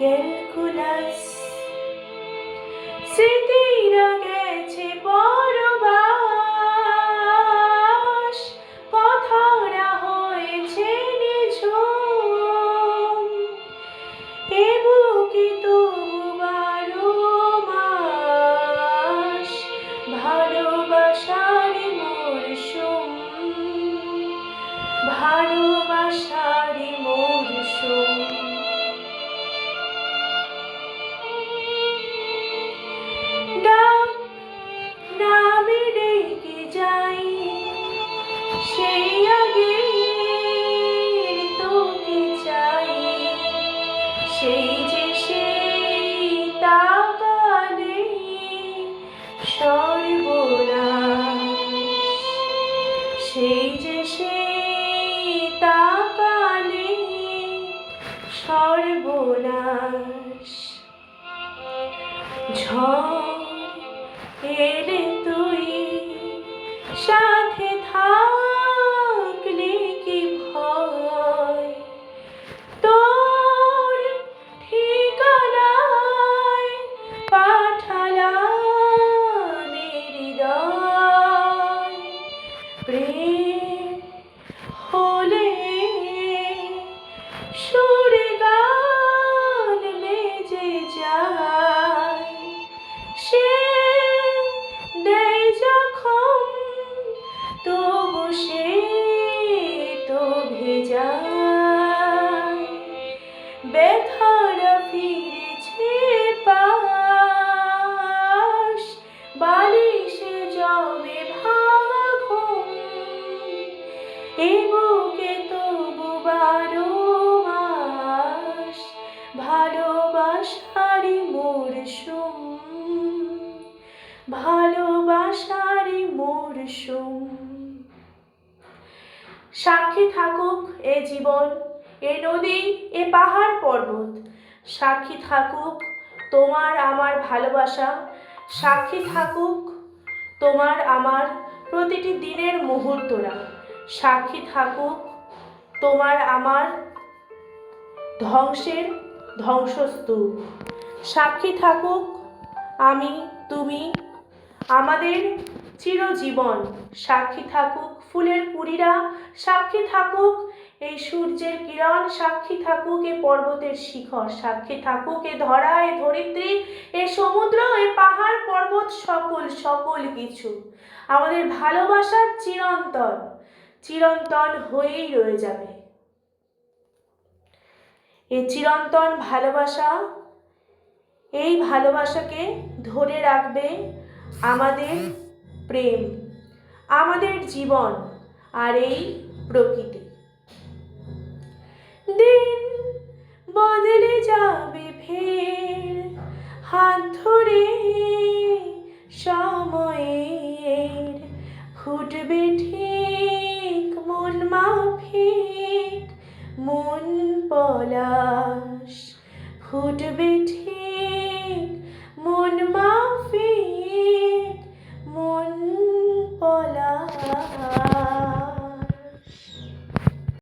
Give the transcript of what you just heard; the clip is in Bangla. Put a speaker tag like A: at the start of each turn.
A: ক্যালকুলাস স্মৃতিরা গেছে পরবাস, কথারা হয়েছে নিঝুম, এ বুকে তবু 12 মাস ভালোবাসার মরশুম, ভালোবাসার মরশুম। নামে ডেকে যাই সেই আগের তোকে চাই, সেই যে সেই তাকালে সর্বনাশ, সেই যে সেই তাকালে সর্বনাশ। ঝড় এলে তুই সাথে থাকলে কি ভয়, তোর ঠিকানায় পাঠালাম হৃদয়। প্রেম হলে সুরে গান বেজে যায়, সে দেয় যখন তবু সে তো ভেজায়। ব্যথারা ফিরেছে পাশ, বালিশে জমে ভাঙা ঘুম, এ বুকে তবু 12 মাস ভালোবাসারই মরশুম, ভালোবাসারই মরশুম। সাক্ষী থাকুক এ জীবন, এ নদী, এ পাহাড় পর্বত, সাক্ষী থাকুক তোমার আমার ভালোবাসা, সাক্ষী থাকুক তোমার আমার প্রতিটি দিনের মুহূর্তরা, সাক্ষী থাকুক তোমার আমার ধ্বংসের ধ্বংসস্তূপ, সাক্ষী থাকুক আমি তুমি আমাদের চিরজীবন, সাক্ষী থাকুক ফুলের কুড়িরা, সাক্ষী থাকুক এই সূর্যের কিরণ, সাক্ষী থাকুক এ পর্বতের শিখর, সাক্ষী থাকুক এ ধরা, এ ধরিত্রী, এ সমুদ্র, এ পাহাড় পর্বত, সকল সকল কিছু আমাদের ভালোবাসার চিরন্তন চিরন্তন হয়েই রয়ে যাবে। এই চিরন্তন ভালোবাসা, এই ভালোবাসাকে ধরে রাখবে আমাদের প্রেম, আমাদের জীবন আর এই প্রকৃতি। দিন বদলে যাবে ফের হাত ধরে সময়ের, ফুটবে ঠিক মন মাফিক মন পলাশ, ফুটবে ঠিক মন